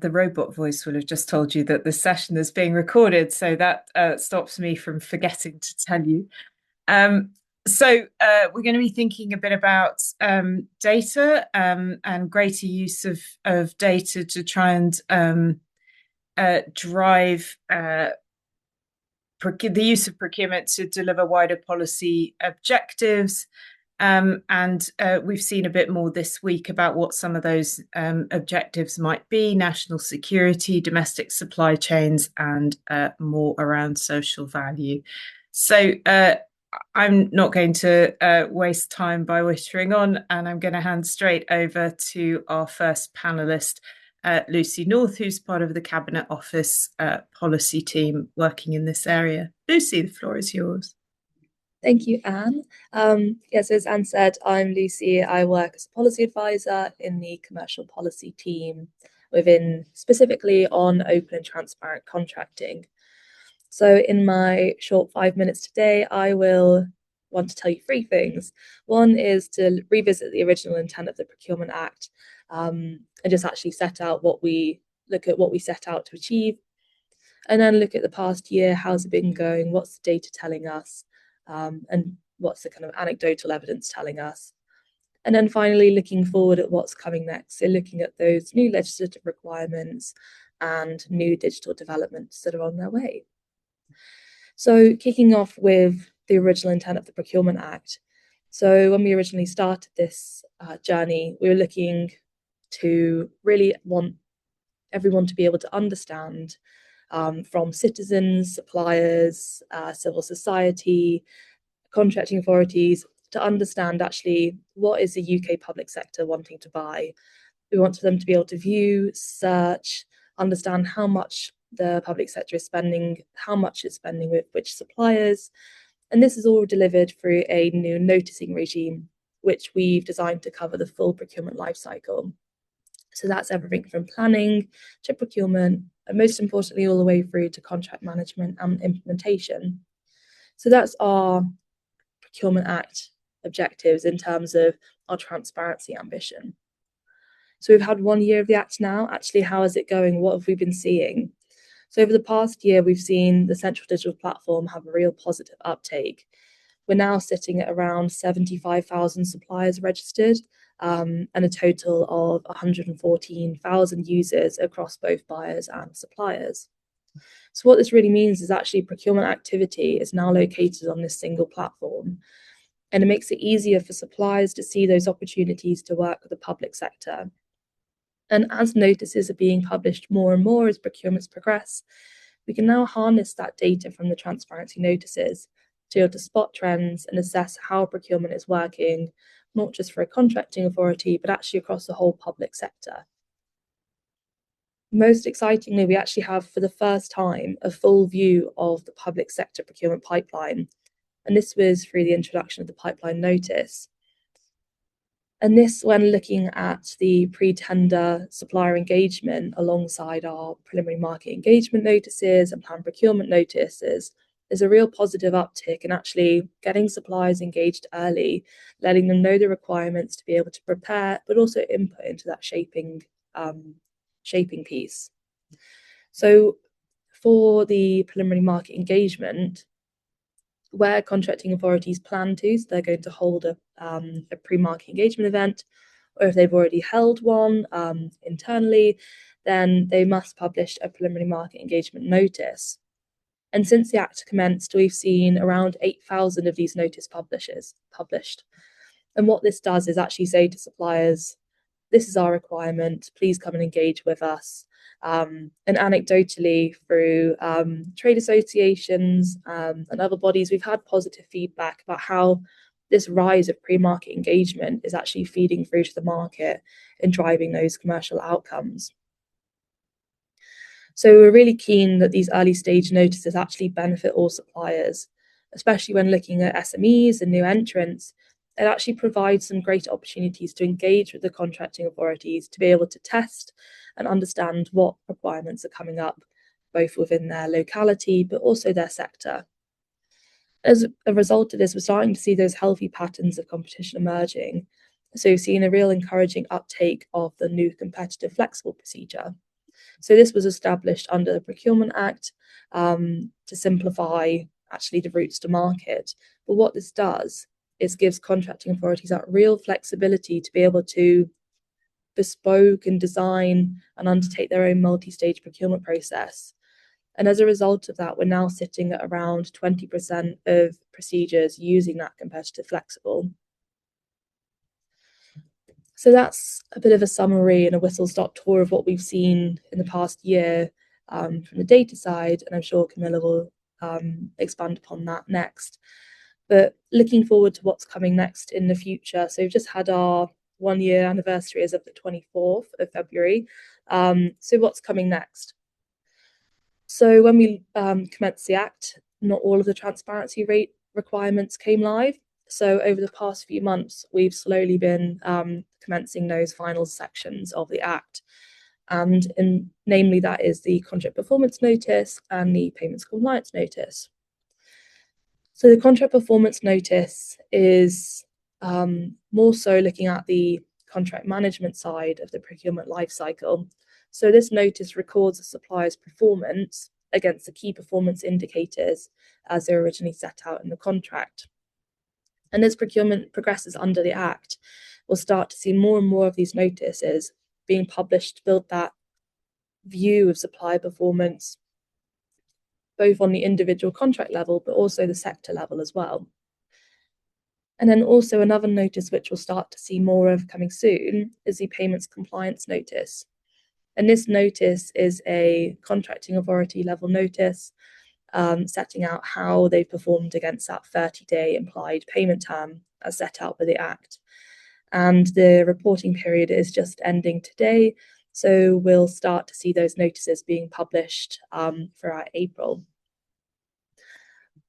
the robot voice will have just told you that the session is being recorded, so that stops me from forgetting to tell you. Um, we're going to be thinking a bit about data and greater use of data to try and drive the use of procurement to deliver wider policy objectives. And we've seen a bit more this week about what some of those objectives might be: national security, domestic supply chains, and more around social value. So I'm not going to waste time by whittering on, and I'm going to hand straight over to our first panelist, Lucy North, who's part of the Cabinet Office policy team working in this area. Lucy, the floor is yours. Thank you, Anne. Yes, as Anne said, I'm Lucy. I work as a policy advisor in the commercial policy team specifically on open and transparent contracting. So in my short 5 minutes today, I will want to tell you three things. One is to revisit the original intent of the Procurement Act and just actually look at what we set out to achieve. And then look at the past year, how's it been going, what's the data telling us, and what's the kind of anecdotal evidence telling us. And then finally, looking forward at what's coming next. So looking at those new legislative requirements and new digital developments that are on their way. So kicking off with the original intent of the Procurement Act. So when we originally started this journey, we were looking to really want everyone to be able to understand from citizens, suppliers, civil society, contracting authorities, to understand actually what is the UK public sector wanting to buy. We want them to be able to view, search, understand how much the public sector is spending, how much it's spending with which suppliers. And this is all delivered through a new noticing regime, which we've designed to cover the full procurement lifecycle. So that's everything from planning to procurement, and most importantly, all the way through to contract management and implementation. So that's our Procurement Act objectives in terms of our transparency ambition. So we've had 1 year of the Act now. Actually, how is it going? What have we been seeing? So over the past year, we've seen the Central Digital Platform have a real positive uptake. We're now sitting at around 75,000 suppliers registered, and a total of 114,000 users across both buyers and suppliers. So what this really means is actually procurement activity is now located on this single platform, and it makes it easier for suppliers to see those opportunities to work with the public sector. And as notices are being published more and more as procurements progress, we can now harness that data from the transparency notices to be able to spot trends and assess how procurement is working, not just for a contracting authority, but actually across the whole public sector. Most excitingly, we actually have, for the first time, a full view of the public sector procurement pipeline. And this was through the introduction of the pipeline notice. And this, when looking at the pre-tender supplier engagement alongside our preliminary market engagement notices and planned procurement notices, is a real positive uptick in actually getting suppliers engaged early, letting them know the requirements to be able to prepare, but also input into that shaping piece. So for the preliminary market engagement, where contracting authorities plan to, so they're going to hold a pre-market engagement event, or if they've already held one internally, then they must publish a preliminary market engagement notice. And since the Act commenced, we've seen around 8,000 of these notice published. And what this does is actually say to suppliers, this is our requirement, please come and engage with us. And anecdotally, through trade associations and other bodies, we've had positive feedback about how this rise of pre-market engagement is actually feeding through to the market and driving those commercial outcomes. So we're really keen that these early stage notices actually benefit all suppliers, especially when looking at SMEs and new entrants. It actually provides some great opportunities to engage with the contracting authorities to be able to test and understand what requirements are coming up, both within their locality, but also their sector. As a result of this, we're starting to see those healthy patterns of competition emerging. So we've seen a real encouraging uptake of the new competitive flexible procedure. So this was established under the Procurement Act to simplify actually the routes to market. But what this does is gives contracting authorities that real flexibility to be able to bespoke and design and undertake their own multi-stage procurement process. And as a result of that, we're now sitting at around 20% of procedures using that competitive flexible. So that's a bit of a summary and a whistle-stop tour of what we've seen in the past year from the data side, and I'm sure Camilla will expand upon that next. But looking forward to what's coming next in the future. So we've just had our 1-year anniversary as of the 24th of February. So what's coming next? So when we commenced the Act, not all of the transparency rate requirements came live. So over the past few months, we've slowly been commencing those final sections of the Act. And namely, that is the contract performance notice and the payments compliance notice. So the contract performance notice is more so looking at the contract management side of the procurement lifecycle. So this notice records a supplier's performance against the key performance indicators as they're originally set out in the contract. And as procurement progresses under the Act, we'll start to see more and more of these notices being published to build that view of supplier performance, both on the individual contract level, but also the sector level as well. And then also another notice which we'll start to see more of coming soon is the payments compliance notice. And this notice is a contracting authority level notice setting out how they've performed against that 30-day implied payment term as set out by the Act. And the reporting period is just ending today, so we'll start to see those notices being published throughout April.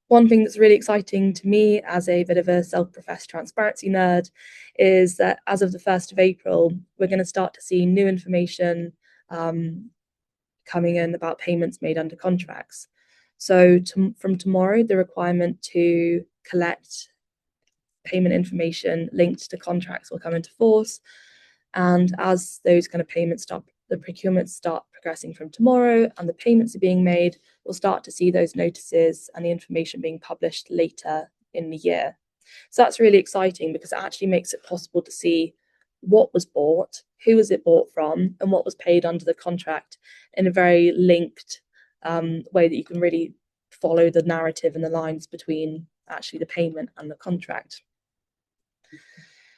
One thing that's really exciting to me as a bit of a self-professed transparency nerd is that as of the 1st of April, we're going to start to see new information coming in about payments made under contracts. So from tomorrow, the requirement to collect payment information linked to contracts will come into force. And as those kind of payments start, the procurements start progressing from tomorrow and the payments are being made, we'll start to see those notices and the information being published later in the year. So that's really exciting because it actually makes it possible to see what was bought, who was it bought from, and what was paid under the contract in a very linked way that you can really follow the narrative and the lines between actually the payment and the contract.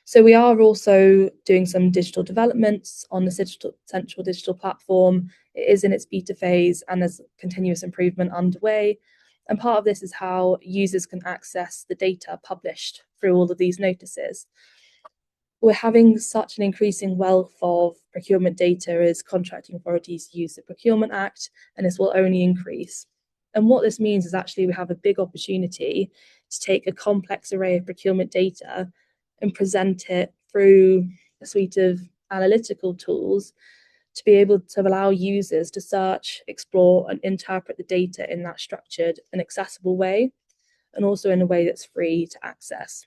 So we are also doing some digital developments on the central digital platform. It is in its beta phase and there's continuous improvement underway. And part of this is how users can access the data published through all of these notices. We're having such an increasing wealth of procurement data as contracting authorities use the Procurement Act, and this will only increase. And what this means is actually we have a big opportunity to take a complex array of procurement data and present it through a suite of analytical tools to be able to allow users to search, explore, and interpret the data in that structured and accessible way, and also in a way that's free to access.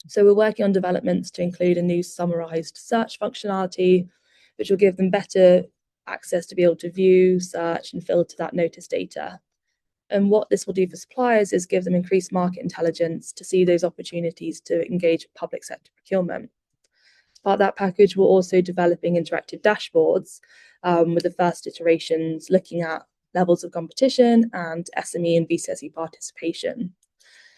So we're working on developments to include a new summarized search functionality, which will give them better access to be able to view, search, and filter that notice data. And what this will do for suppliers is give them increased market intelligence to see those opportunities to engage with public sector procurement. As part of that package, we're also developing interactive dashboards with the first iterations looking at levels of competition and SME and VCSE participation.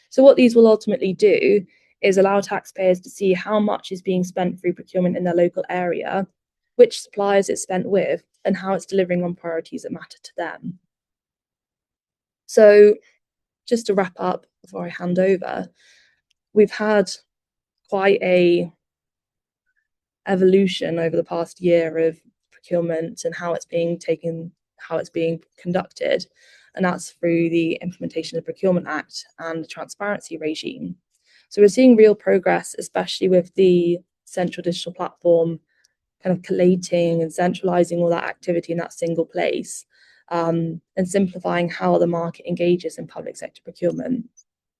So what these will ultimately do is allow taxpayers to see how much is being spent through procurement in their local area, which suppliers it's spent with, and how it's delivering on priorities that matter to them. So just to wrap up before I hand over, we've had quite a evolution over the past year of procurement and how it's being taken, how it's being conducted, and that's through the implementation of the Procurement Act and the transparency regime. So we're seeing real progress, especially with the central digital platform kind of collating and centralizing all that activity in that single place, and simplifying how the market engages in public sector procurement.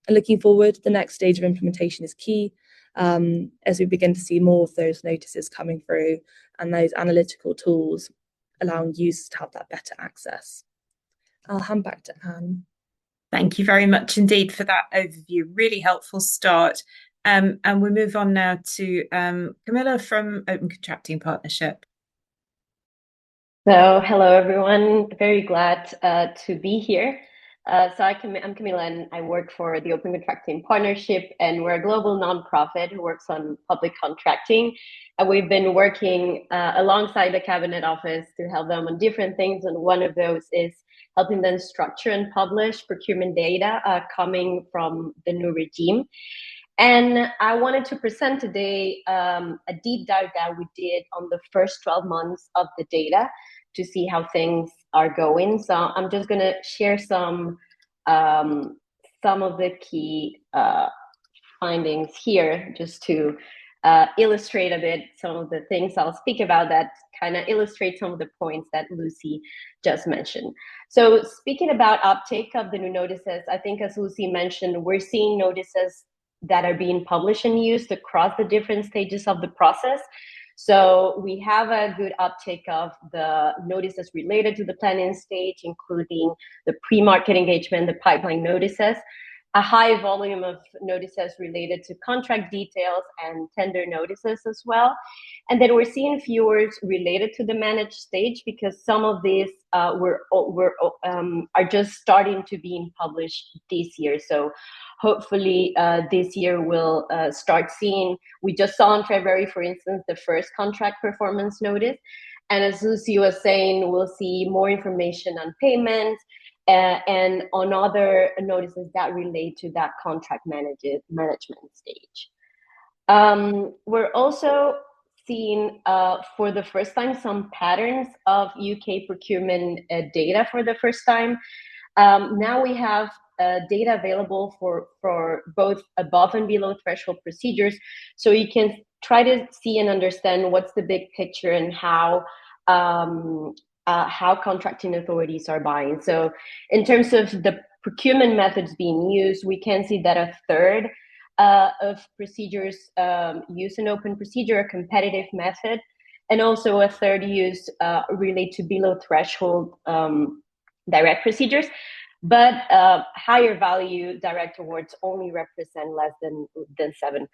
And looking forward, the next stage of implementation is key as we begin to see more of those notices coming through and those analytical tools allowing users to have that better access. I'll hand back to Anne. Thank you very much indeed for that overview. Really helpful start. And we move on now to Camilla from Open Contracting Partnership. So, hello everyone. Very glad to be here. I'm Camila, and I work for the Open Contracting Partnership, and we're a global nonprofit who works on public contracting. And we've been working alongside the Cabinet Office to help them on different things, and one of those is helping them structure and publish procurement data coming from the new regime. And I wanted to present today a deep dive that we did on the first 12 months of the data to see how things are going. So I'm just going to share some of the key findings here, just to illustrate a bit some of the things I'll speak about that kind of illustrate some of the points that Lucy just mentioned. So speaking about uptake of the new notices, I think as Lucy mentioned, we're seeing notices that are being published and used across the different stages of the process. So we have a good uptake of the notices related to the planning stage, including the pre-market engagement, the pipeline notices, a high volume of notices related to contract details and tender notices as well. And then we're seeing fewer related to the managed stage, because some of these are just starting to be published this year. So hopefully this year we'll start seeing, we just saw in February, for instance, the first contract performance notice. And as Lucy was saying, we'll see more information on payments, and on other notices that relate to that contract management stage. We're also seeing for the first time some patterns of UK procurement data for the first time. Now we have data available for both above and below threshold procedures, so you can try to see and understand what's the big picture and how contracting authorities are buying. So in terms of the procurement methods being used, we can see that a third of procedures use an open procedure, a competitive method, and also a third use relate to below threshold direct procedures. But higher value direct awards only represent less than 7%.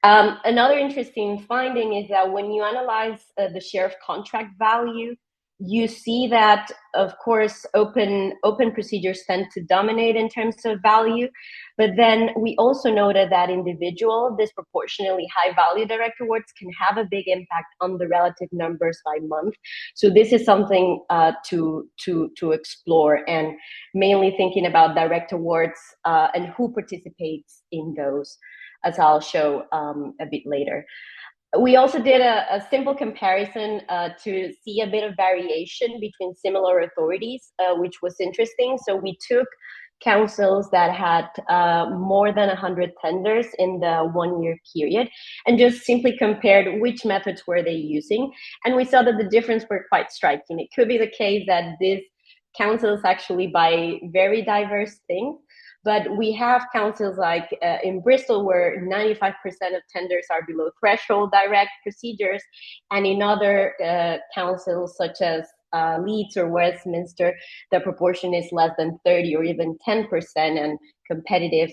Another interesting finding is that when you analyze the share of contract value, you see that, of course, open procedures tend to dominate in terms of value. But then we also noted that individual, disproportionately high value direct awards can have a big impact on the relative numbers by month. So this is something to explore, and mainly thinking about direct awards and who participates in those, as I'll show a bit later. We also did a simple comparison to see a bit of variation between similar authorities, which was interesting. So we took councils that had more than 100 tenders in the 1-year period and just simply compared which methods were they using. And we saw that the difference were quite striking. It could be the case that these councils actually buy very diverse things. But we have councils like in Bristol, where 95% of tenders are below threshold direct procedures, and in other councils such as Leeds or Westminster, the proportion is less than 30 or even 10%, and competitive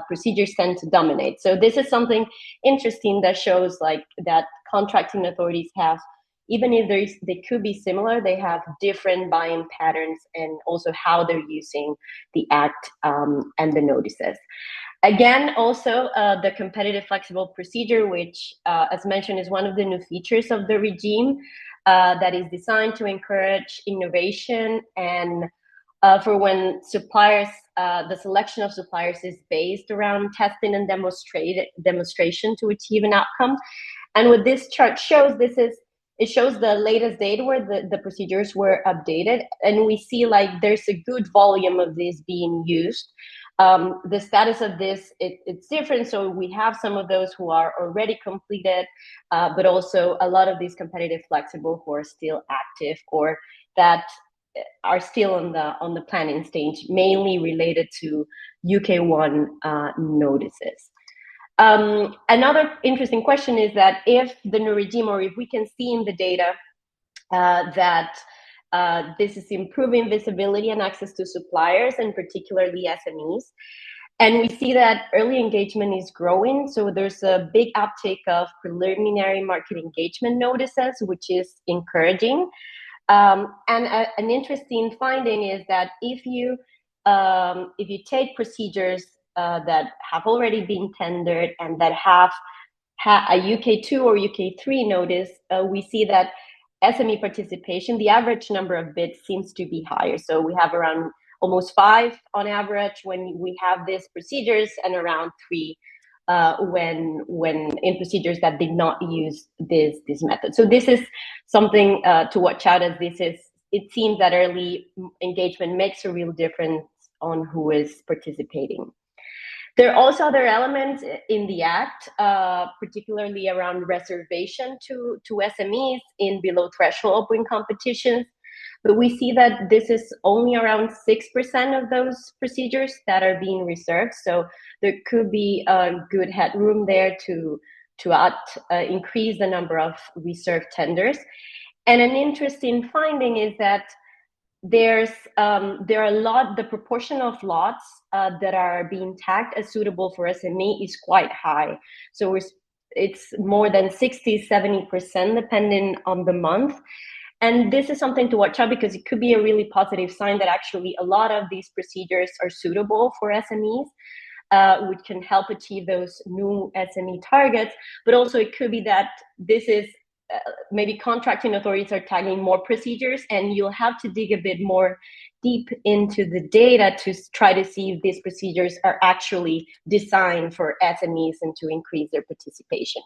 procedures tend to dominate. So this is something interesting that shows like that contracting authorities have, even if they could be similar, they have different buying patterns and also how they're using the act and the notices. Again, also the competitive flexible procedure, which as mentioned is one of the new features of the regime that is designed to encourage innovation and for when suppliers, the selection of suppliers is based around testing and demonstration to achieve an outcome. And what this chart shows, it shows the latest data where the procedures were updated, and we see like there's a good volume of this being used. The status of this, it's different. So we have some of those who are already completed, but also a lot of these competitive flexible who are still active or that are still on the planning stage, mainly related to UK1 notices. Another interesting question is that if the new regime, or if we can see in the data that this is improving visibility and access to suppliers, and particularly SMEs. And we see that early engagement is growing. So there's a big uptake of preliminary market engagement notices, which is encouraging. An interesting finding is that if you take procedures that have already been tendered and that have a UK2 or UK3 notice, we see that SME participation, the average number of bids seems to be higher. So we have around almost 5 on average when we have these procedures, and around 3 when in procedures that did not use this method. So this is something to watch out, as it seems that early engagement makes a real difference on who is participating. There are also other elements in the Act, particularly around reservation to SMEs in below threshold open competitions. But we see that this is only around 6% of those procedures that are being reserved. So there could be a good headroom there to increase the number of reserved tenders. And an interesting finding is that there are the proportion of lots that are being tagged as suitable for SME is quite high. So it's more than 60-70% depending on the month. And this is something to watch out, because it could be a really positive sign that actually a lot of these procedures are suitable for SMEs, which can help achieve those new SME targets. But also it could be that this is maybe contracting authorities are tagging more procedures, and you'll have to dig a bit more deep into the data to try to see if these procedures are actually designed for SMEs and to increase their participation.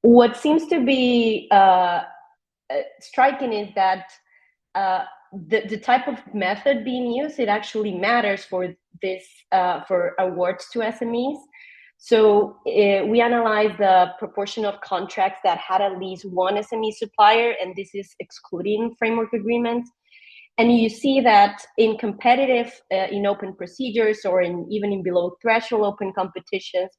What seems to be striking is that the type of method being used, it actually matters for this for awards to SMEs. So we analyzed the proportion of contracts that had at least one SME supplier, and this is excluding framework agreements. And you see that in competitive, in open procedures, or even in below threshold open competitions,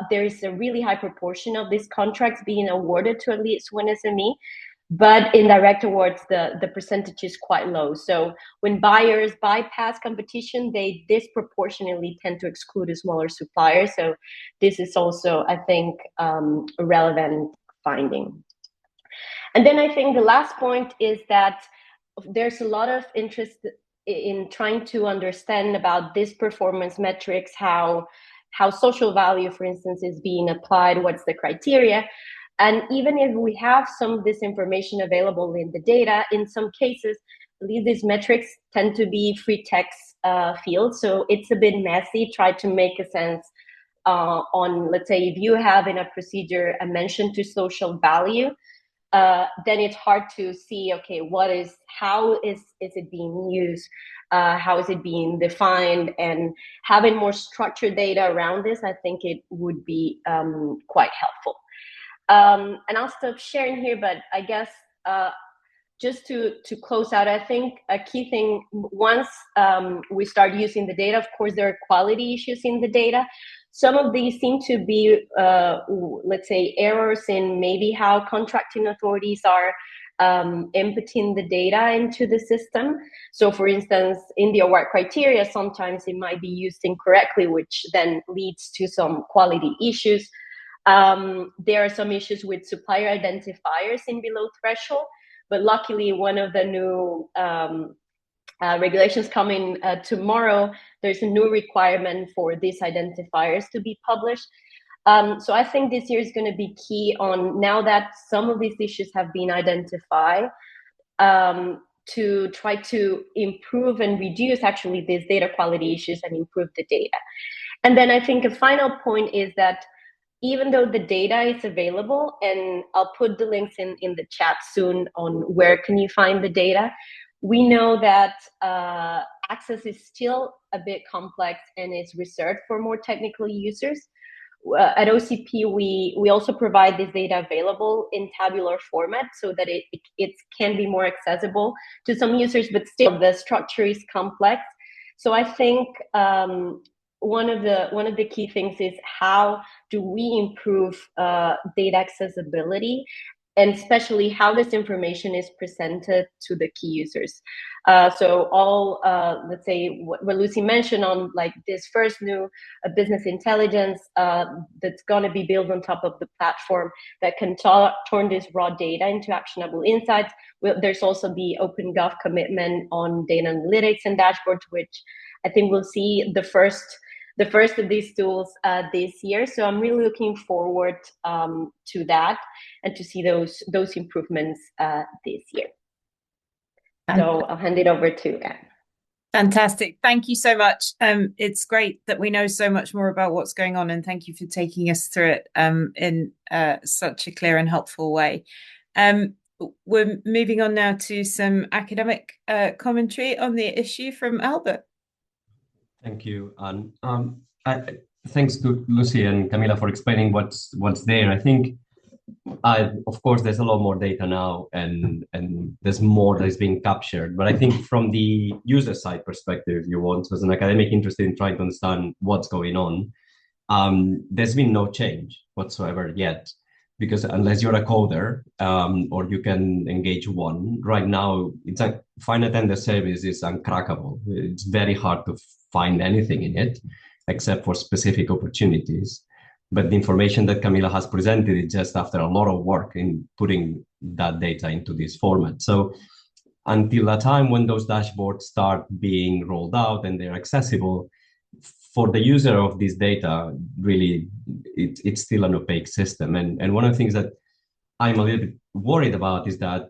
there is a really high proportion of these contracts being awarded to at least one SME. But in direct awards, the percentage is quite low. So when buyers bypass competition, they disproportionately tend to exclude a smaller supplier. So this is also, I think, a relevant finding. And then I think the last point is that there's a lot of interest in trying to understand about this performance metrics, how social value, for instance, is being applied, what's the criteria. And even if we have some of this information available in the data, in some cases, at least these metrics tend to be free text fields. So it's a bit messy. Try to make a sense on, let's say, if you have in a procedure a mention to social value, then it's hard to see, okay, how is it being used? How is it being defined? And having more structured data around this, I think it would be quite helpful. And I'll stop sharing here, but I guess just to close out, I think a key thing, once we start using the data, of course, there are quality issues in the data. Some of these seem to be, let's say, errors in maybe how contracting authorities are inputting the data into the system. So for instance, in the award criteria, sometimes it might be used incorrectly, which then leads to some quality issues. There are some issues with supplier identifiers in below threshold, but luckily one of the new regulations coming tomorrow, there's a new requirement for these identifiers to be published. So I think this year is going to be key on, now that some of these issues have been identified, to try to improve and reduce actually these data quality issues and improve the data. And then I think a final point is that even though the data is available, and I'll put the links in the chat soon on where can you find the data, we know that access is still a bit complex and is reserved for more technical users. At OCP, we also provide this data available in tabular format so that it can be more accessible to some users, but still the structure is complex. So I think one of the key things is, how do we improve data accessibility and especially how this information is presented to the key users. So all, let's say what Lucy mentioned on like this first new business intelligence that's going to be built on top of the platform that can turn this raw data into actionable insights. There's also the OpenGov commitment on data analytics and dashboards, which I think we'll see the first of these tools this year. So I'm really looking forward to that and to see those improvements this year. So I'll hand it over to Anne. Fantastic. Thank you so much. It's great that we know so much more about what's going on, and thank you for taking us through it in such a clear and helpful way. We're moving on now to some academic commentary on the issue from Albert. Thank you, Anne. Thanks to Lucy and Camila for explaining what's there. I think, of course, there's a lot more data now, and there's more that is being captured. But I think from the user side perspective, you want, as an academic interested in trying to understand what's going on, there's been no change whatsoever yet. Because unless you're a coder or you can engage one, right now, it's like find a tender service is uncrackable. It's very hard to find anything in it, except for specific opportunities. But the information that Camila has presented is just after a lot of work in putting that data into this format. So until the time when those dashboards start being rolled out and they're accessible, for the user of this data, really, it's still an opaque system. And one of the things that I'm a little bit worried about is that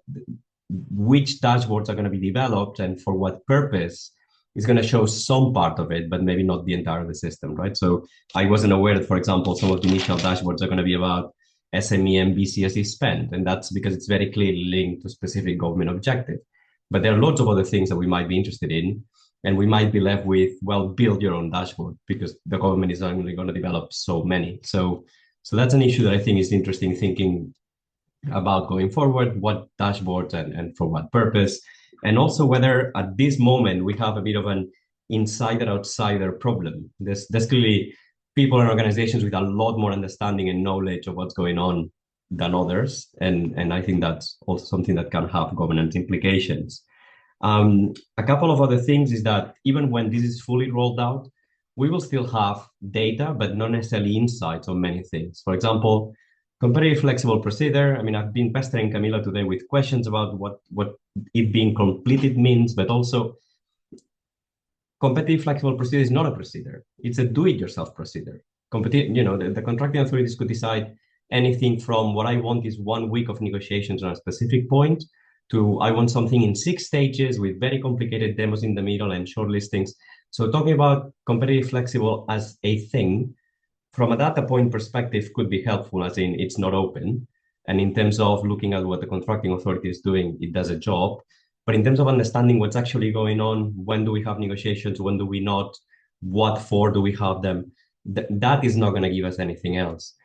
which dashboards are going to be developed and for what purpose is going to show some part of it, but maybe not the entire of the system, right? So I wasn't aware that, for example, some of the initial dashboards are going to be about SME and BCSE spend, and that's because it's very clearly linked to specific government objective. But there are lots of other things that we might be interested in, and we might be left with, well, build your own dashboard because the government is only going to develop so many. So that's an issue that I think is interesting thinking about going forward, what dashboards and for what purpose. And also whether at this moment we have a bit of an insider-outsider problem. There's clearly people and organizations with a lot more understanding and knowledge of what's going on than others. And I think that's also something that can have governance implications. A couple of other things is that even when this is fully rolled out, we will still have data, but not necessarily insights on many things. For example, competitive flexible procedure. I mean, I've been pestering Camila today with questions about what it being completed means, but also competitive flexible procedure is not a procedure. It's a do-it-yourself procedure. The contracting authorities could decide anything from what I want is 1 week of negotiations on a specific point to I want something in 6 stages with very complicated demos in the middle and short listings. So talking about competitive flexible as a thing from a data point perspective could be helpful, as in it's not open. And in terms of looking at what the contracting authority is doing, it does a job. But in terms of understanding what's actually going on, when do we have negotiations, when do we not, what for do we have them, that is not going to give us anything else.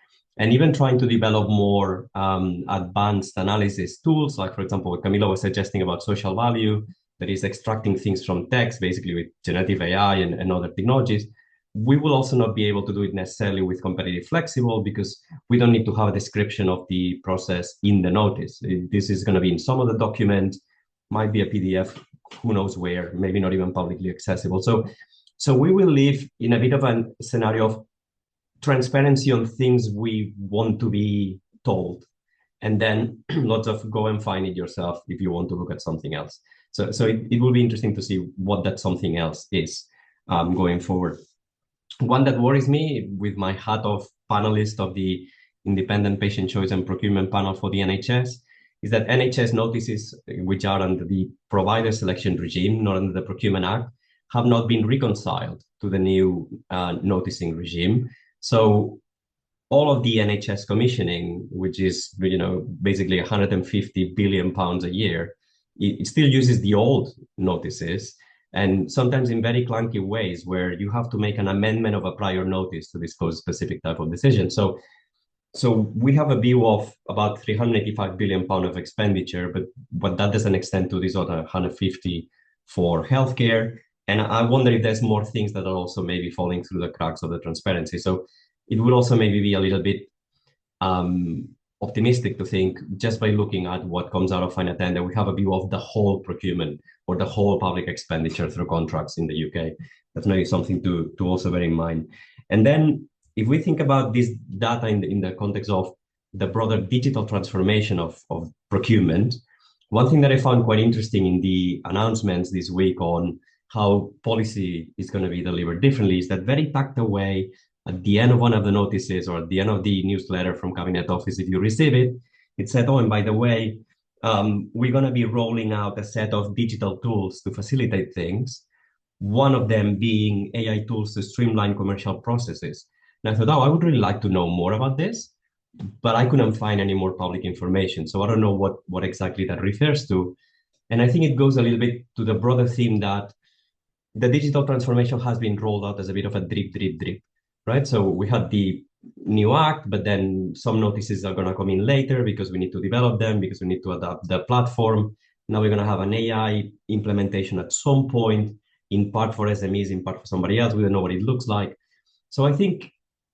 And even trying to develop more advanced analysis tools, like, for example, what Camila was suggesting about social value, that is extracting things from text, basically with generative AI and other technologies. We will also not be able to do it necessarily with competitive flexible because we don't need to have a description of the process in the notice. This is going to be in some of the documents, might be a PDF, who knows where, maybe not even publicly accessible. So we will live in a bit of a scenario of transparency on things we want to be told, and then lots of go and find it yourself if you want to look at something else. So it will be interesting to see what that something else is going forward. One that worries me, with my hat of panelist of the Independent Patient Choice and Procurement Panel for the NHS, is that NHS notices, which are under the provider selection regime, not under the Procurement Act, have not been reconciled to the new noticing regime. So all of the NHS commissioning, which is basically 150 billion pounds a year, it still uses the old notices, and sometimes in very clunky ways where you have to make an amendment of a prior notice to disclose a specific type of decision. So we have a view of about 385 billion pound of expenditure, but that doesn't extend to this other 150 for healthcare. And I wonder if there's more things that are also maybe falling through the cracks of the transparency. So it would also maybe be a little bit optimistic to think just by looking at what comes out of final tender, we have a view of the whole procurement or the whole public expenditure through contracts in the UK. That's maybe something to also bear in mind. And then if we think about this data in the context of the broader digital transformation of procurement, one thing that I found quite interesting in the announcements this week on how policy is going to be delivered differently is that very tucked away at the end of one of the notices or at the end of the newsletter from Cabinet Office, if you receive it, it said, oh, and by the way, we're going to be rolling out a set of digital tools to facilitate things, one of them being AI tools to streamline commercial processes. And I thought, oh, I would really like to know more about this, but I couldn't find any more public information. So I don't know what exactly that refers to. And I think it goes a little bit to the broader theme that the digital transformation has been rolled out as a bit of a drip, drip, drip, right? So we had the new act, but then some notices are going to come in later because we need to develop them, because we need to adapt the platform. Now we're going to have an AI implementation at some point, in part for SMEs, in part for somebody else. We don't know what it looks like. So I think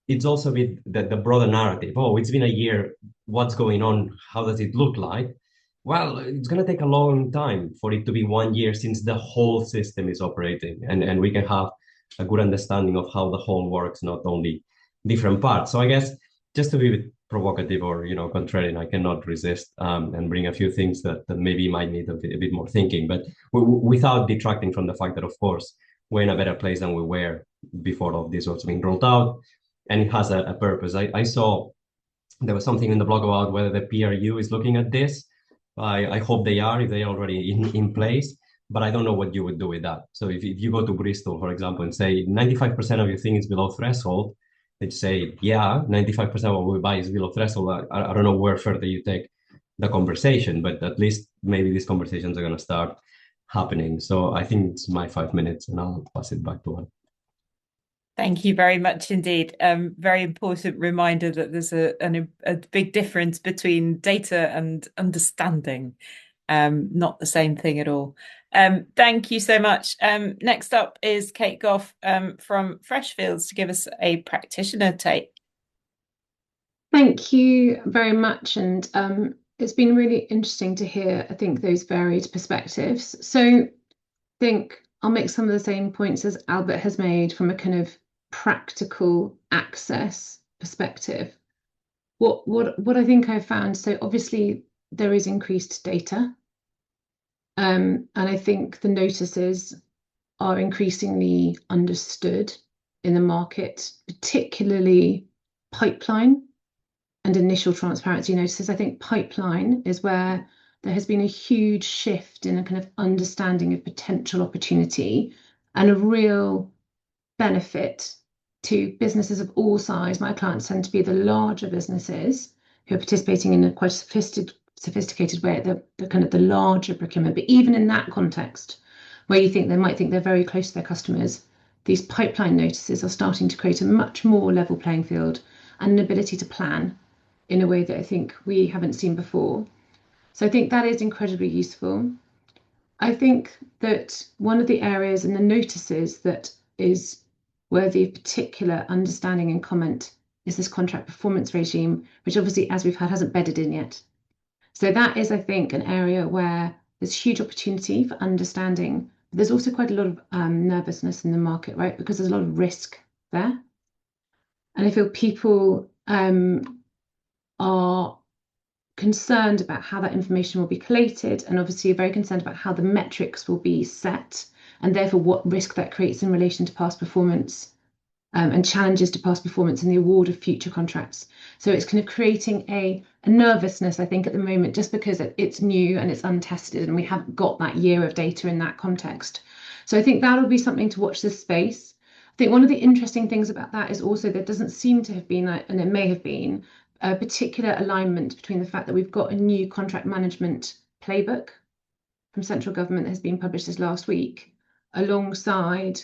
it's also with the broader narrative. Oh, it's been a year. What's going on? How does it look like? Well, it's going to take a long time for it to be 1 year since the whole system is operating, and we can have a good understanding of how the whole works, not only different parts. So I guess just to be a bit provocative or contrarian, I cannot resist and bring a few things that maybe might need a bit more thinking, but without detracting from the fact that, of course, we're in a better place than we were before all of this was being rolled out, and it has a purpose. I saw there was something in the blog about whether the PRU is looking at this. I hope they are, if they're already in place, but I don't know what you would do with that. So if you go to Bristol, for example, and say 95% of your thing is below threshold, they'd say, yeah, 95% of what we buy is below threshold. I don't know where further you take the conversation, but at least maybe these conversations are going to start happening. So I think it's my 5 minutes and I'll pass it back to one. Thank you very much indeed. Very important reminder that there's a big difference between data and understanding. Not the same thing at all. Thank you so much. Next up is Kate Goff from Freshfields to give us a practitioner take. Thank you very much. And it's been really interesting to hear, I think, those varied perspectives. So I think I'll make some of the same points as Albert has made from a kind of practical access perspective. What I think I've found, so obviously there is increased data, and I think the notices are increasingly understood in the market, particularly pipeline and initial transparency notices. I think pipeline is where there has been a huge shift in a kind of understanding of potential opportunity and a real benefit to businesses of all size. My clients tend to be the larger businesses who are participating in a quite sophisticated way at the kind of the larger procurement. But even in that context, where they might think they're very close to their customers, these pipeline notices are starting to create a much more level playing field and an ability to plan in a way that I think we haven't seen before. So I think that is incredibly useful. I think that one of the areas in the notices that is worthy of particular understanding and comment is this contract performance regime, which obviously, as we've had, hasn't bedded in yet. So that is, I think, an area where there's huge opportunity for understanding. But there's also quite a lot of nervousness in the market, right? Because there's a lot of risk there. And I feel people are concerned about how that information will be collated, and obviously are very concerned about how the metrics will be set, and therefore what risk that creates in relation to past performance and challenges to past performance and the award of future contracts. So it's kind of creating a nervousness, I think, at the moment, just because it's new and it's untested and we haven't got that year of data in that context. So I think that'll be something to watch this space. I think one of the interesting things about that is also there doesn't seem to have been, and it may have been, a particular alignment between the fact that we've got a new contract management playbook from central government that has been published this last week, alongside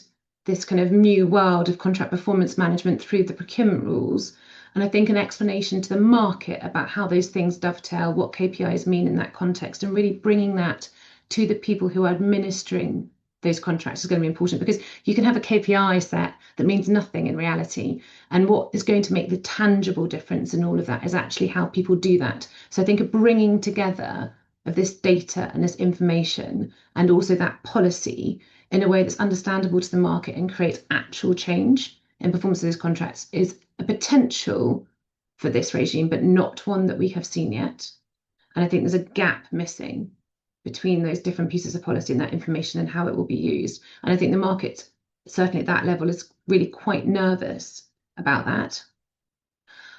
this kind of new world of contract performance management through the procurement rules. And I think an explanation to the market about how those things dovetail, what KPIs mean in that context, and really bringing that to the people who are administering those contracts is going to be important, because you can have a KPI set that means nothing in reality. And what is going to make the tangible difference in all of that is actually how people do that. So I think a bringing together of this data and this information and also that policy in a way that's understandable to the market and creates actual change in performance of those contracts is a potential for this regime, but not one that we have seen yet. And I think there's a gap missing between those different pieces of policy and that information and how it will be used. And I think the market, certainly at that level, is really quite nervous about that.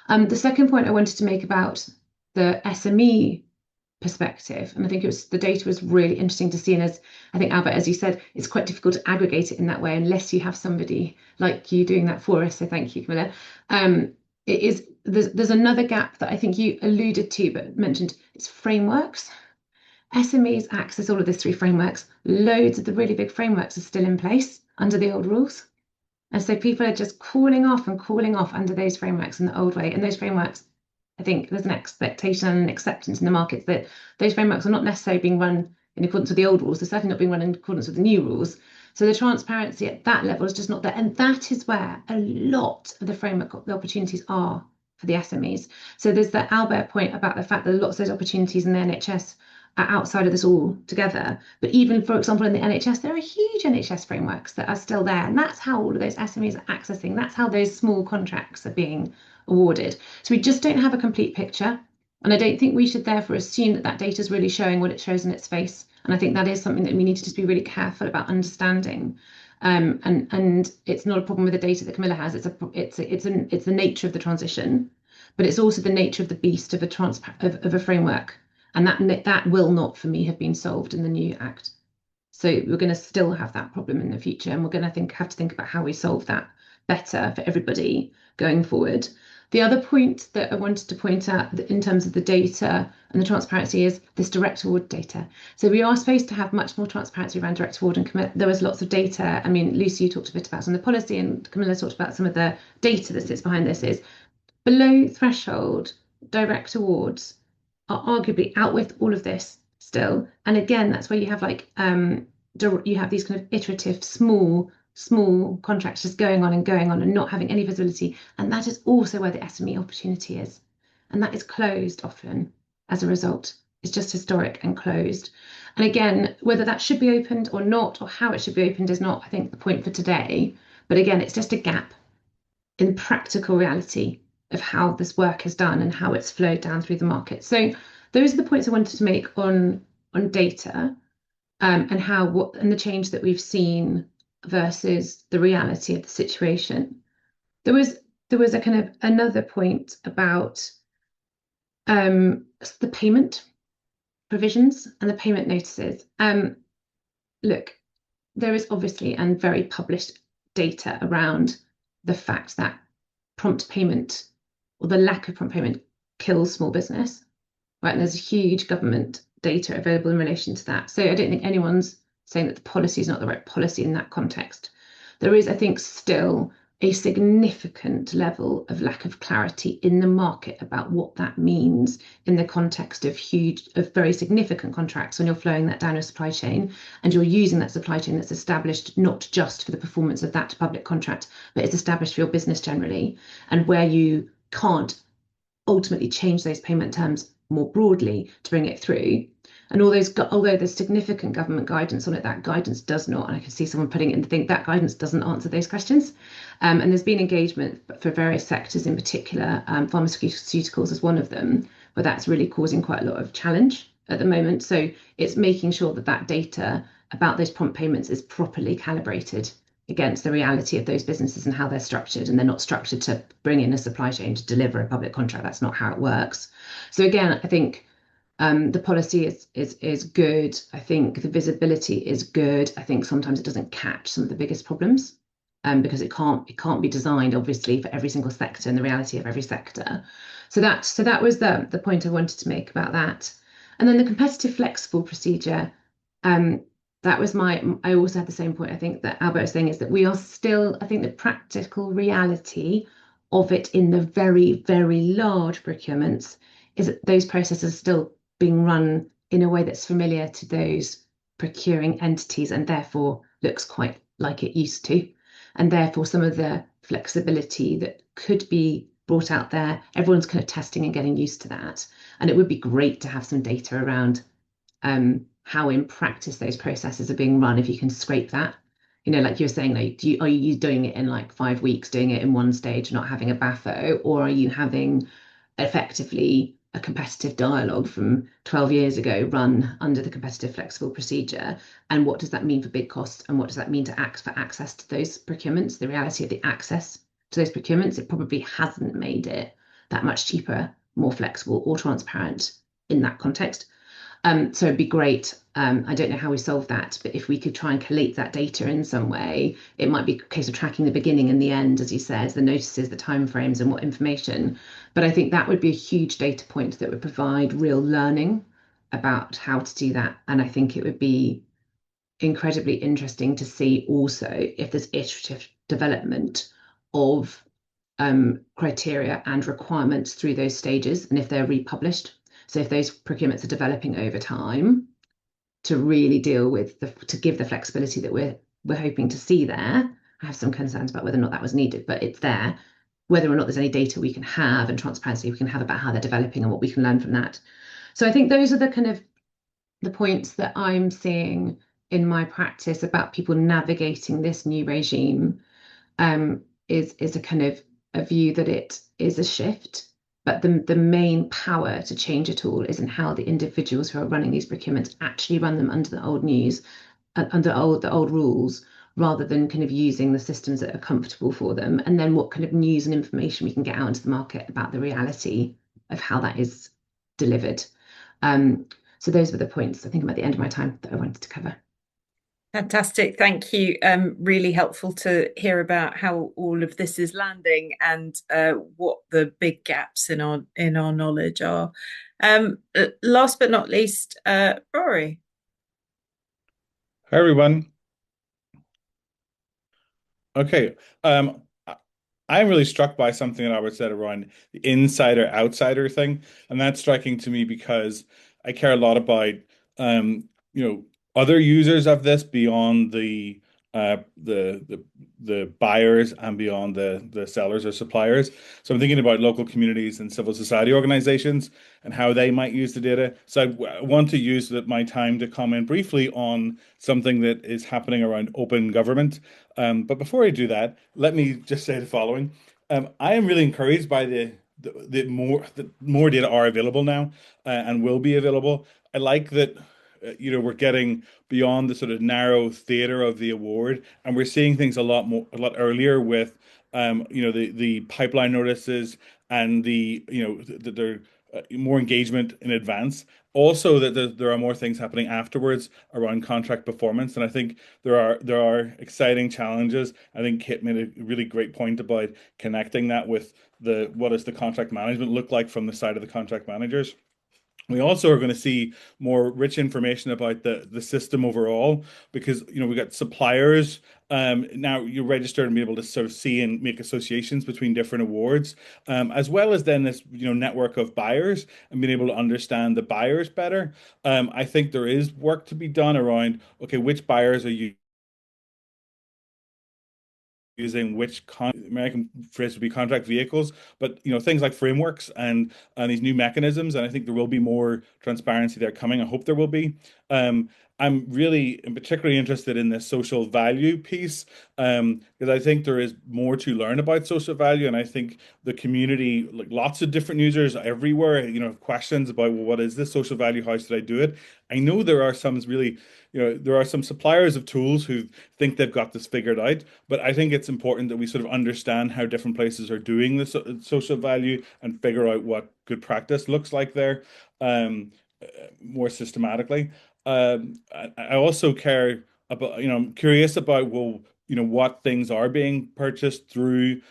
The second point I wanted to make about the SME perspective, and I think the data was really interesting to see. And as I think, Albert, as you said, it's quite difficult to aggregate it in that way unless you have somebody like you doing that for us. So thank you, Camilla. There's another gap that I think you alluded to but mentioned. It's frameworks. SMEs access all of this through frameworks. Loads of the really big frameworks are still in place under the old rules. And so people are just calling off under those frameworks in the old way. And those frameworks, I think there's an expectation and an acceptance in the market that those frameworks are not necessarily being run in accordance with the old rules. They're certainly not being run in accordance with the new rules. So the transparency at that level is just not there. And that is where a lot of the framework, the opportunities are for the SMEs. So there's the Albert point about the fact that lots of those opportunities in the NHS are outside of this all together. But even, for example, in the NHS, there are huge NHS frameworks that are still there. And that's how all of those SMEs are accessing. That's how those small contracts are being awarded. So we just don't have a complete picture. And I don't think we should therefore assume that that data is really showing what it shows in its face. And I think that is something that we need to just be really careful about understanding. And it's not a problem with the data that Camilla has. It's the nature of the transition, but it's also the nature of the beast of a framework. And that will not, for me, have been solved in the new Act. So we're going to still have that problem in the future, and we're going to have to think about how we solve that better for everybody going forward. The other point that I wanted to point out in terms of the data and the transparency is this direct award data. So we are supposed to have much more transparency around direct award, and there was lots of data. I mean, Lucy, you talked a bit about some of the policy, and Camilla talked about some of the data that sits behind this. Is below threshold direct awards are arguably out with all of this still. And again, that's where you have you have these kind of iterative small contracts just going on and not having any visibility. And that is also where the SME opportunity is. And that is closed often as a result. It's just historic and closed. And again, whether that should be opened or not, or how it should be opened is not, I think, the point for today. But again, it's just a gap in practical reality of how this work is done and how it's flowed down through the market. So those are the points I wanted to make on data and the change that we've seen versus the reality of the situation. There was a kind of another point about the payment provisions and the payment notices. Look, there is obviously and very published data around the fact that prompt payment or the lack of prompt payment kills small business, right? And there's huge government data available in relation to that. So I don't think anyone's saying that the policy is not the right policy in that context. There is, I think, still a significant level of lack of clarity in the market about what that means in the context of very significant contracts when you're flowing that down a supply chain and you're using that supply chain that's established not just for the performance of that public contract, but it's established for your business generally, and where you can't ultimately change those payment terms more broadly to bring it through. And although there's significant government guidance on it, that guidance does not, and I can see someone putting it in the thing, that guidance doesn't answer those questions. And there's been engagement for various sectors in particular, pharmaceuticals is one of them, where that's really causing quite a lot of challenge at the moment. So it's making sure that that data about those prompt payments is properly calibrated against the reality of those businesses and how they're structured, and they're not structured to bring in a supply chain to deliver a public contract. That's not how it works. So again, I think the policy is good. I think the visibility is good. I think sometimes it doesn't catch some of the biggest problems because it can't be designed obviously for every single sector and the reality of every sector. So that was the point I wanted to make about that. And then the competitive flexible procedure. That was I also had the same point, I think, that Albert was saying, is that we are still, I think the practical reality of it in the very, very large procurements is that those processes are still being run in a way that's familiar to those procuring entities and therefore looks quite like it used to. And therefore, some of the flexibility that could be brought out there, everyone's kind of testing and getting used to that. And it would be great to have some data around how in practice those processes are being run if you can scrape that. Like you were saying, like, are you doing it in like 5 weeks, doing it in one stage, not having a BAFO, or are you having effectively a competitive dialogue from 12 years ago run under the competitive flexible procedure? And what does that mean for bid costs? And what does that mean for access to those procurements? The reality of the access to those procurements, it probably hasn't made it that much cheaper, more flexible, or transparent in that context. So it'd be great. I don't know how we solve that, but if we could try and collate that data in some way, it might be a case of tracking the beginning and the end, as you said, the notices, the timeframes, and what information. But I think that would be a huge data point that would provide real learning about how to do that. And I think it would be incredibly interesting to see also if there's iterative development of criteria and requirements through those stages, and if they're republished. So if those procurements are developing over time to really deal with to give the flexibility that we're hoping to see there. I have some concerns about whether or not that was needed, but it's there. Whether or not there's any data we can have and transparency we can have about how they're developing and what we can learn from that. So I think those are the kind of the points that I'm seeing in my practice about people navigating this new regime, is a kind of a view that it is a shift. But the main power to change it all is in how the individuals who are running these procurements actually run them under the old the old rules, rather than kind of using the systems that are comfortable for them. And then what kind of news and information we can get out into the market about the reality of how that is delivered. So those were the points, I think I'm at the end of my time, that I wanted to cover. Fantastic. Thank you. Really helpful to hear about how all of this is landing and what the big gaps in our knowledge are. Last but not least, Rory. Hi, everyone. Okay. I'm really struck by something that Albert said around the insider outsider thing. And that's striking to me because I care a lot about you know other users of this beyond uh the buyers and beyond the sellers or suppliers. So I'm thinking about local communities and civil society organizations and how they might use the data. So I want to use my time to comment briefly on something that is happening around open government. But before I do that, let me just say the following. I am really encouraged by the more data are available now, and will be available. I like that we're getting beyond the sort of narrow theater of the award, and we're seeing things a lot earlier with the pipeline notices, and that there more engagement in advance. Also, that there are more things happening afterwards around contract performance, and I think there are exciting challenges. I think Kit made a really great point about connecting that with what does the contract management look like from the side of the contract managers. We also are going to see more rich information about the system overall, because we got suppliers now you're registered and be able to sort of see and make associations between different awards, as well as then this network of buyers and being able to understand the buyers better. I think there is work to be done around, okay, which buyers are you using, which American phrase would be contract vehicles, but things like frameworks and these new mechanisms, and I think there will be more transparency there coming. I hope there will be. I'm really particularly interested in this social value piece, because I think there is more to learn about social value, and I think the community, like lots of different users everywhere, have questions about, well, what is this social value? How should I do it? I know there are some really, there are some suppliers of tools who think they've got this figured out, but I think it's important that we sort of understand how different places are doing this social value and figure out what good practice looks like there, more systematically. I also care about, I'm curious about, well, what things are being purchased through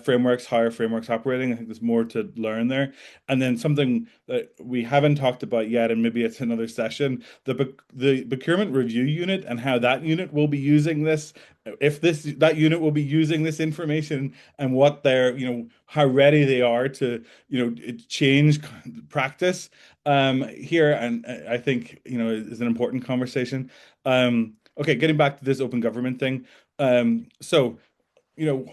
frameworks, how are frameworks operating. I think there's more to learn there. And then something that we haven't talked about yet, and maybe it's another session, the procurement review unit and how that unit will be using this, if that unit will be using this information, and what they're, how ready they are to, change practice here. And I think, is an important conversation. Okay, getting back to this open government thing. So, you know,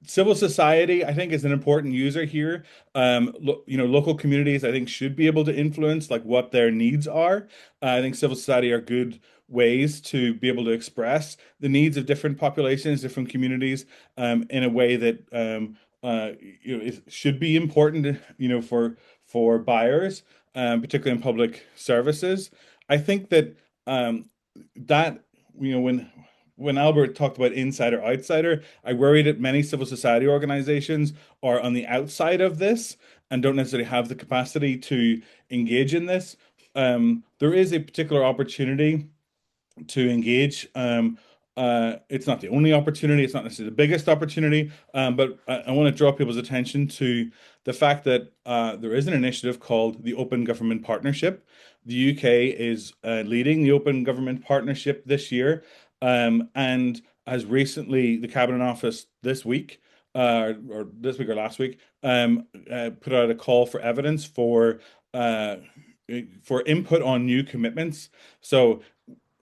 civil society, I think, is an important user here. Local communities, I think, should be able to influence like what their needs are. I think civil society are good ways to be able to express the needs of different populations, different communities, in a way that it should be important, for buyers, particularly in public services. I think that that when Albert talked about insider outsider, I worry that many civil society organizations are on the outside of this and don't necessarily have the capacity to engage in this. There is a particular opportunity to engage. It's not the only opportunity, it's not necessarily the biggest opportunity, but I want to draw people's attention to the fact that there is an initiative called the Open Government Partnership. The UK is leading the Open Government Partnership this year, and has recently, the Cabinet Office this week, or this week or last week, put out a call for evidence for input on new commitments. So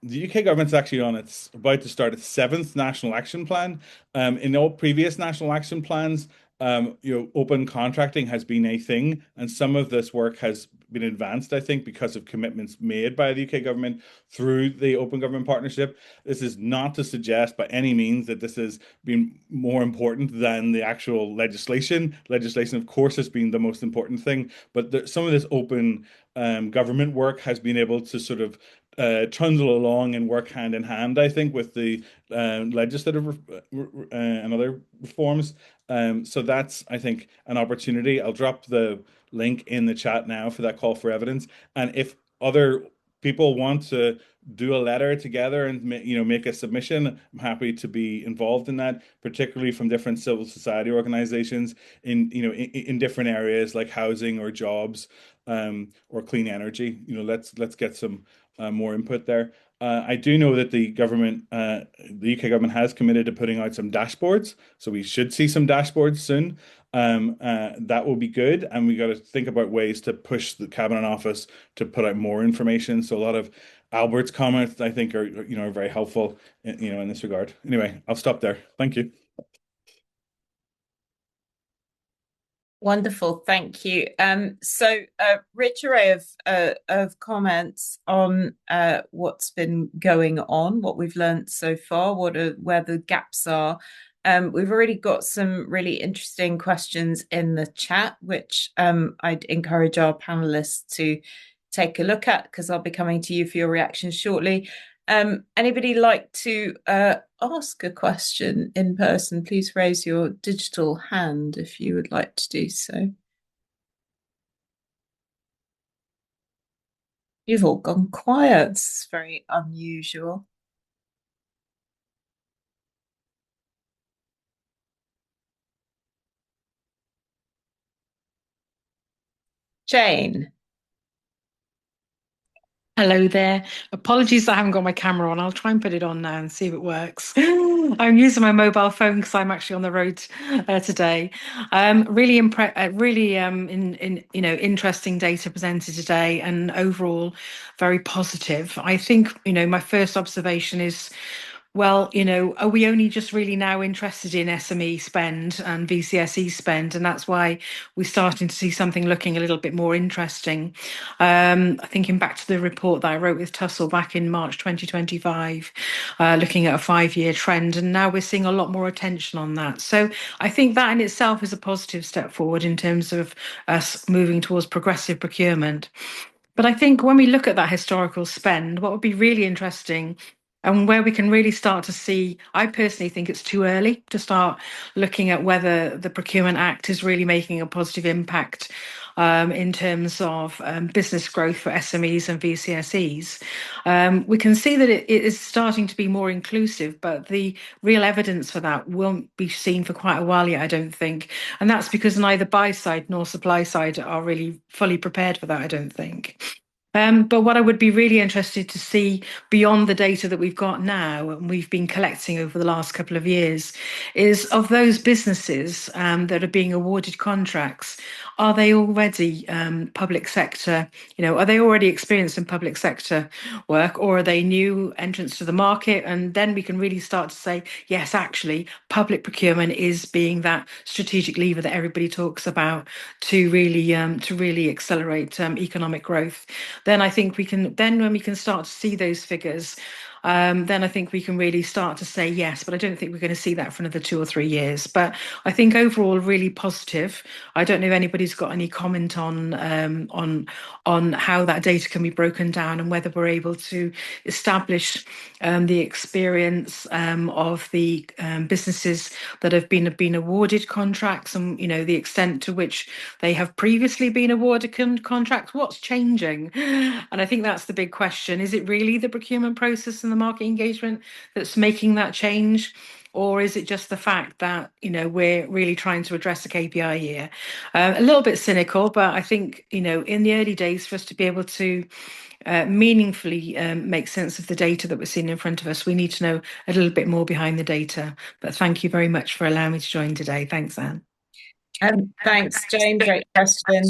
the UK government's actually about to start its seventh national action plan. In all previous national action plans, open contracting has been a thing, and some of this work has been advanced, I think, because of commitments made by the UK government through the Open Government Partnership. This is not to suggest by any means that this has been more important than the actual legislation. Legislation, of course, has been the most important thing, but some of this open government work has been able to sort of trundle along and work hand in hand, I think, with the legislative and other reforms. So that's, I think, an opportunity. I'll drop the link in the chat now for that call for evidence. And if other people want to do a letter together and make a submission, I'm happy to be involved in that, particularly from different civil society organizations in different areas like housing or jobs, or clean energy. Let's get some more input there. I do know that the UK government has committed to putting out some dashboards, so we should see some dashboards soon. That will be good, and we got to think about ways to push the Cabinet Office to put out more information. So a lot of Albert's comments, I think, are very helpful in this regard. Anyway, I'll stop there. Thank you. Wonderful, thank you. So rich array of comments on what's been going on, what we've learned so far, where the gaps are. We've already got some really interesting questions in the chat, which I'd encourage our panelists to take a look at, because I'll be coming to you for your reactions shortly. Anybody like to ask a question in person? Please raise your digital hand if you would like to do so. You've all gone quiet. It's very unusual. Jane. Hello there. Apologies I haven't got my camera on. I'll try and put it on now and see if it works. I'm using my mobile phone because I'm actually on the road today. Really interesting data presented today, and overall very positive. I think my first observation is, well, are we only just really now interested in SME spend and VCSE spend? And that's why we're starting to see something looking a little bit more interesting. Thinking back to the report that I wrote with Tussell back in March 2025, looking at a 5-year trend, and now we're seeing a lot more attention on that. So I think that in itself is a positive step forward in terms of us moving towards progressive procurement. But I think when we look at that historical spend, what would be really interesting and where we can really start to see, I personally think it's too early to start looking at whether the Procurement Act is really making a positive impact in terms of business growth for SMEs and VCSEs. We can see that it is starting to be more inclusive, but the real evidence for that won't be seen for quite a while yet, I don't think. And that's because neither buy side nor supply side are really fully prepared for that, I don't think. But what I would be really interested to see beyond the data that we've got now and we've been collecting over the last couple of years is of those businesses that are being awarded contracts, are they already public sector? Are they already experienced in public sector work, or are they new entrants to the market? And then we can really start to say, yes, actually, public procurement is being that strategic lever that everybody talks about to really accelerate economic growth. Then I think we can. Then when we can start to see those figures, then I think we can really start to say yes, but I don't think we're going to see that for another 2 or 3 years. But I think overall, really positive. I don't know if anybody's got any comment on how that data can be broken down and whether we're able to establish the experience of the businesses that have been awarded contracts, and the extent to which they have previously been awarded contracts. What's changing? And I think that's the big question. Is it really the procurement process and the market engagement that's making that change? Or is it just the fact that, we're really trying to address a KPI here? A little bit cynical, but I think, in the early days, for us to be able to meaningfully make sense of the data that we're seeing in front of us, we need to know a little bit more behind the data. But thank you very much for allowing me to join today. Thanks, Anne. Thanks, Jane. Great question.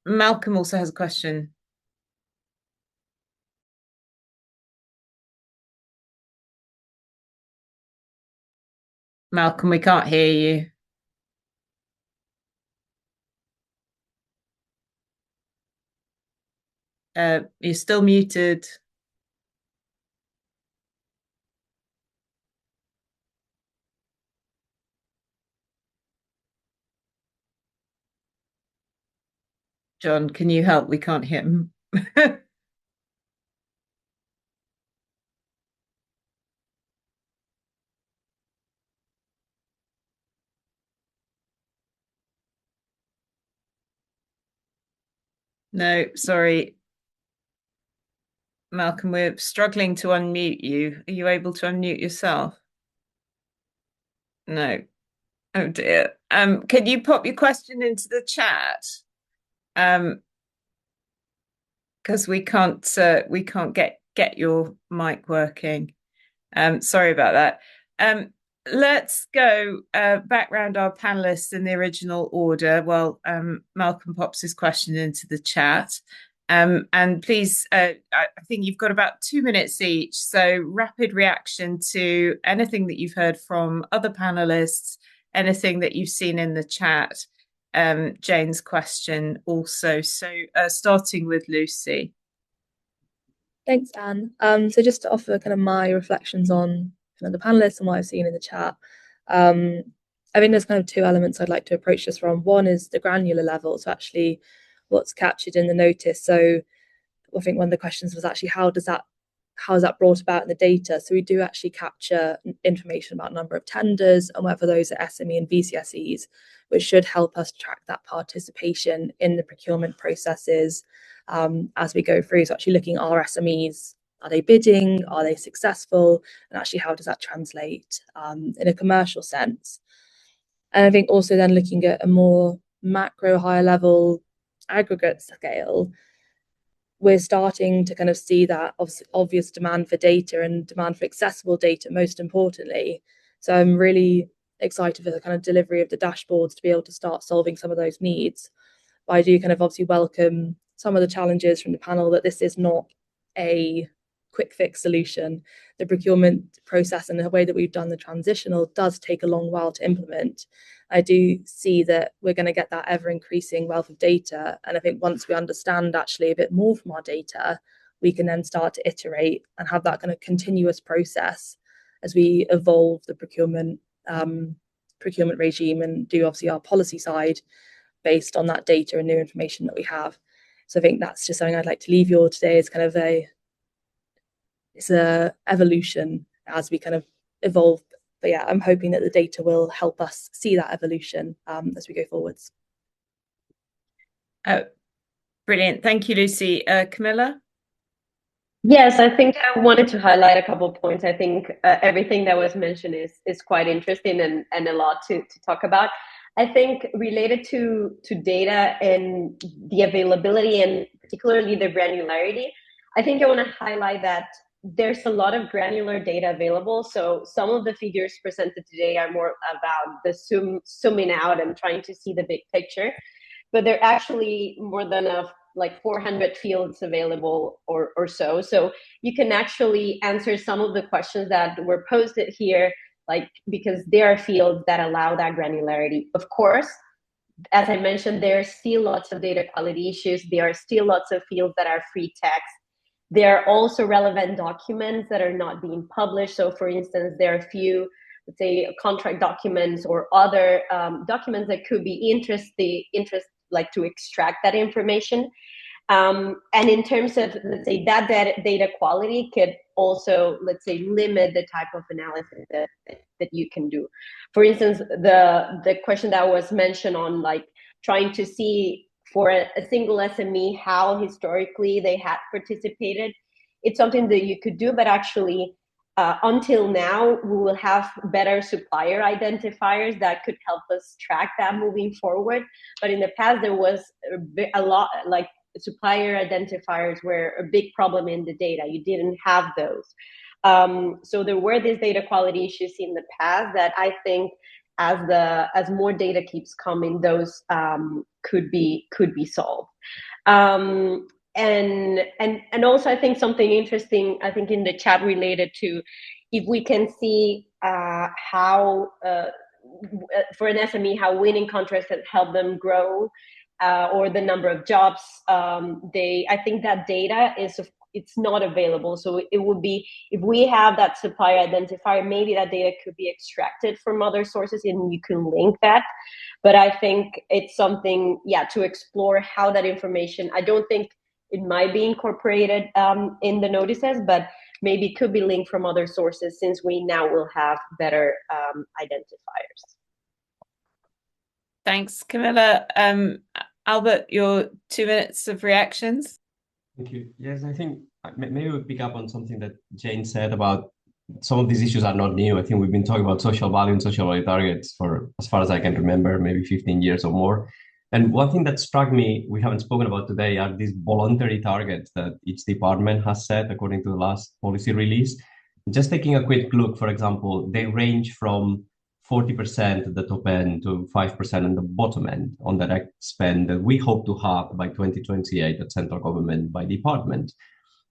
Malcolm also has a question. Malcolm, we can't hear you. You're still muted. John, can you help? We can't hear him. No, sorry. Malcolm, we're struggling to unmute you. Are you able to unmute yourself? No. Oh dear. Can you pop your question into the chat? Because we can't get your mic working. Sorry about that. Let's go back round our panelists in the original order. Well, Malcolm pops his question into the chat. And please, I think you've got about 2 minutes each. So rapid reaction to anything that you've heard from other panelists, anything that you've seen in the chat. Jane's question also. So starting with Lucy. Thanks, Anne. So just to offer kind of my reflections on kind of the panelists and what I've seen in the chat. I think there's kind of 2 elements I'd like to approach this from. One is the granular level, so actually what's captured in the notice. So I think one of the questions was actually how is that brought about in the data? So we do actually capture information about number of tenders and whether those are SME and VCSEs, which should help us track that participation in the procurement processes as we go through. So actually looking at our SMEs, are they bidding? Are they successful? And actually, how does that translate in a commercial sense? And I think also then looking at a more macro, higher level aggregate scale, we're starting to kind of see that obvious demand for data and demand for accessible data, most importantly. So I'm really excited for the kind of delivery of the dashboards to be able to start solving some of those needs. But I do kind of obviously welcome some of the challenges from the panel that this is not a quick fix solution. The procurement process and the way that we've done the transitional does take a long while to implement. I do see that we're going to get that ever increasing wealth of data. And I think once we understand actually a bit more from our data, we can then start to iterate and have that kind of continuous process as we evolve the procurement regime and do obviously our policy side based on that data and new information that we have. So I think that's just something I'd like to leave you all today as kind of it's a evolution as we kind of evolve. But yeah, I'm hoping that the data will help us see that evolution as we go forwards. Brilliant. Thank you, Lucy. Camilla? Yes, I think I wanted to highlight a couple of points. I think everything that was mentioned is quite interesting and a lot to talk about. I think related to data and the availability and particularly the granularity, I think I want to highlight that there's a lot of granular data available. So some of the figures presented today are more about the zooming out and trying to see the big picture, but there are actually more than like 400 fields available or so. So you can actually answer some of the questions that were posted here, like, because there are fields that allow that granularity. Of course, as I mentioned, there are still lots of data quality issues. There are still lots of fields that are free text. There are also relevant documents that are not being published. So for instance, there are a few, let's say, contract documents or other documents that could be interest like to extract that information. And in terms of, let's say, that data quality could also, let's say, limit the type of analysis that you can do. For instance, the question that was mentioned on like trying to see for a single SME how historically they had participated, it's something that you could do, but actually until now, we will have better supplier identifiers that could help us track that moving forward. But in the past, there was a lot, like, supplier identifiers were a big problem in the data. You didn't have those. So there were these data quality issues in the past that I think as more data keeps coming, those could be solved. And also I think something interesting, I think in the chat related to if we can see how for an SME, how winning contracts have helped them grow, or the number of jobs, I think that data it's not available. So it would be, if we have that supplier identifier, maybe that data could be extracted from other sources and you can link that. But I think it's something, to explore how that information, I don't think it might be incorporated in the notices, but maybe it could be linked from other sources, since we now will have better identifiers. Thanks, Camilla. Albert, your 2 minutes of reactions. Thank you. Yes, I think maybe we'll pick up on something that Jane said about some of these issues are not new. I think we've been talking about social value and social value targets for, as far as I can remember, maybe 15 years or more. And one thing that struck me, we haven't spoken about today, are these voluntary targets that each department has set according to the last policy release. Just taking a quick look, for example, they range from 40% at the top end to 5% on the bottom end on direct spend that we hope to have by 2028 at central government by department.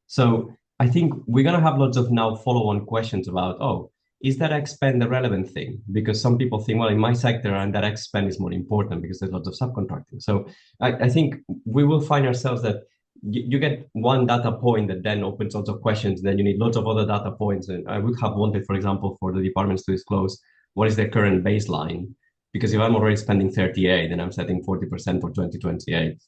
So I think we're going to have lots of now follow-on questions about, is direct spend the relevant thing? Because some people think, well, in my sector, and direct spend is more important because there's lots of subcontracting. So I think we will find ourselves that you get one data point that then opens lots of questions. Then you need lots of other data points. And I would have wanted, for example, for the departments to disclose what is their current baseline? Because if I'm already spending 38 and I'm setting 40% for 2028,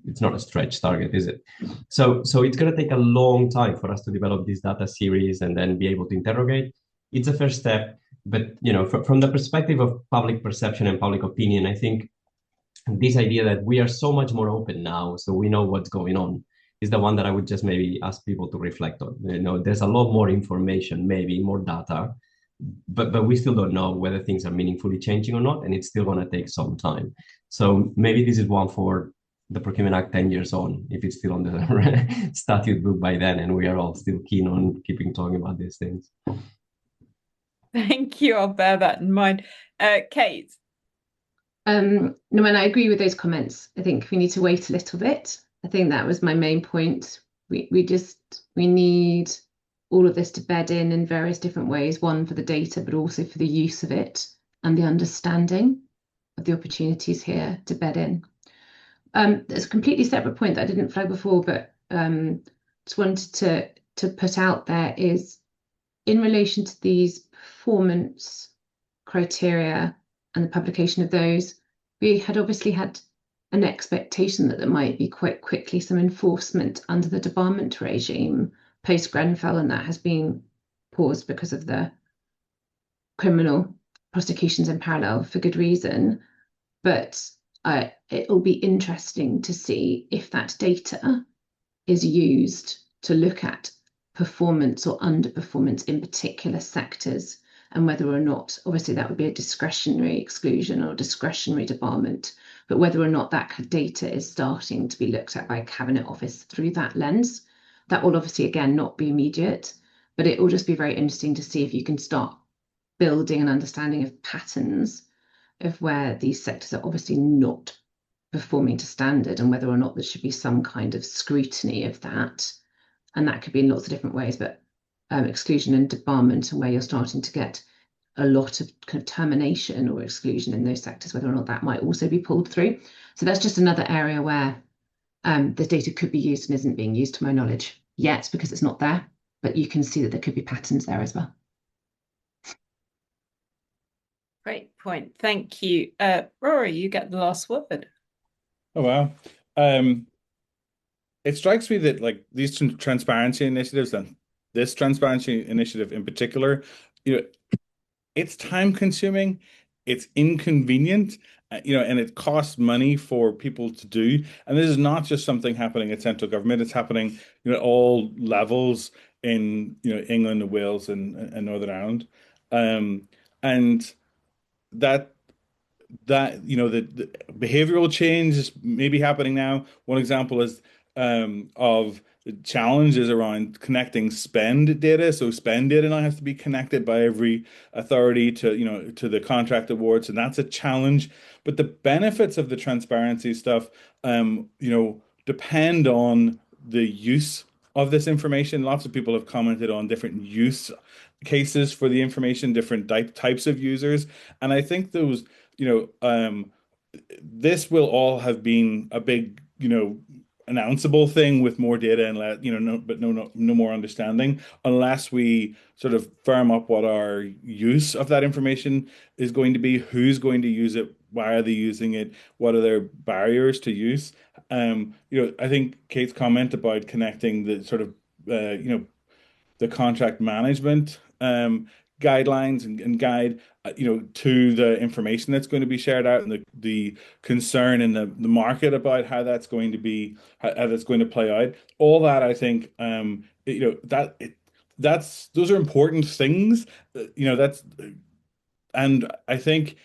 it's not a stretch target, is it? So it's going to take a long time for us to develop this data series and then be able to interrogate. It's a first step, but from the perspective of public perception and public opinion, I think this idea that we are so much more open now, so we know what's going on, is the one that I would just maybe ask people to reflect on. There's a lot more information, maybe more data, but we still don't know whether things are meaningfully changing or not, and it's still going to take some time. So maybe this is one for the Procurement Act 10 years on, if it's still on the statute book by then, and we are all still keen on keeping talking about these things. Thank you. I'll bear that in mind. Kate? No, and I agree with those comments. I think we need to wait a little bit. I think that was my main point. We need all of this to bed in various different ways, one for the data, but also for the use of it and the understanding of the opportunities here to bed in. There's a completely separate point that I didn't flag before, but just wanted to put out there is in relation to these performance criteria and the publication of those, we had obviously had an expectation that there might be quite quickly some enforcement under the debarment regime post-Grenfell, and that has been paused because of the criminal prosecutions in parallel for good reason. But it will be interesting to see if that data is used to look at performance or underperformance in particular sectors, and whether or not, obviously that would be a discretionary exclusion or discretionary debarment, but whether or not that data is starting to be looked at by a Cabinet Office through that lens. That will obviously, again, not be immediate, but it will just be very interesting to see if you can start building an understanding of patterns of where these sectors are obviously not performing to standard and whether or not there should be some kind of scrutiny of that. And that could be in lots of different ways, but exclusion and debarment, and where you're starting to get a lot of kind of termination or exclusion in those sectors, whether or not that might also be pulled through. So that's just another area where the data could be used and isn't being used to my knowledge yet because it's not there, but you can see that there could be patterns there as well. Great point. Thank you. Rory, you get the last word. Oh, wow. It strikes me that like these transparency initiatives and this transparency initiative in particular, it's time consuming, it's inconvenient, and it costs money for people to do. And this is not just something happening at central government, it's happening, at all levels in, England and Wales and Northern Ireland. And that the behavioral change is maybe happening now. One example is of challenges around connecting spend data. So spend data now has to be connected by every authority to the contract awards, and that's a challenge. But the benefits of the transparency stuff, depend on the use of this information. Lots of people have commented on different use cases for the information, different types of users, and I think those this will all have been a big, announceable thing with more data and no more understanding unless we sort of firm up what our use of that information is going to be, who's going to use it, why are they using it, what are their barriers to use. I think Kate's comment about connecting the sort of the contract management guidelines and guide to the information that's going to be shared out, and the concern in the market about how that's going to be, how that's going to play out, all that I think that's those are important things. That's, and I think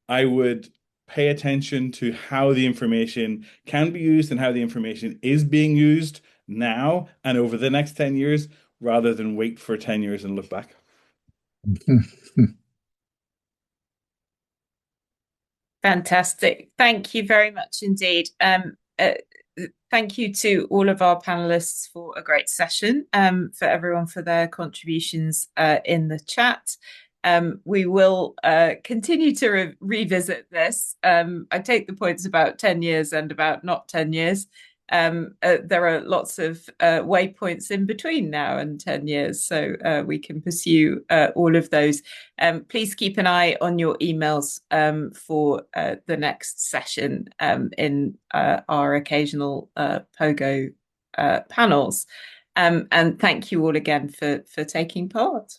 I would pay attention to how the information can be used and how the information is being used now and over the next 10 years, rather than wait for 10 years and look back. Fantastic. Thank you very much indeed. Thank you to all of our panelists for a great session, for everyone for their contributions in the chat. We will continue to revisit this. I take the points about 10 years and about not 10 years. There are lots of waypoints in between now and 10 years, so we can pursue all of those. Please keep an eye on your emails for the next session in our occasional Pogo panels. And thank you all again for taking part.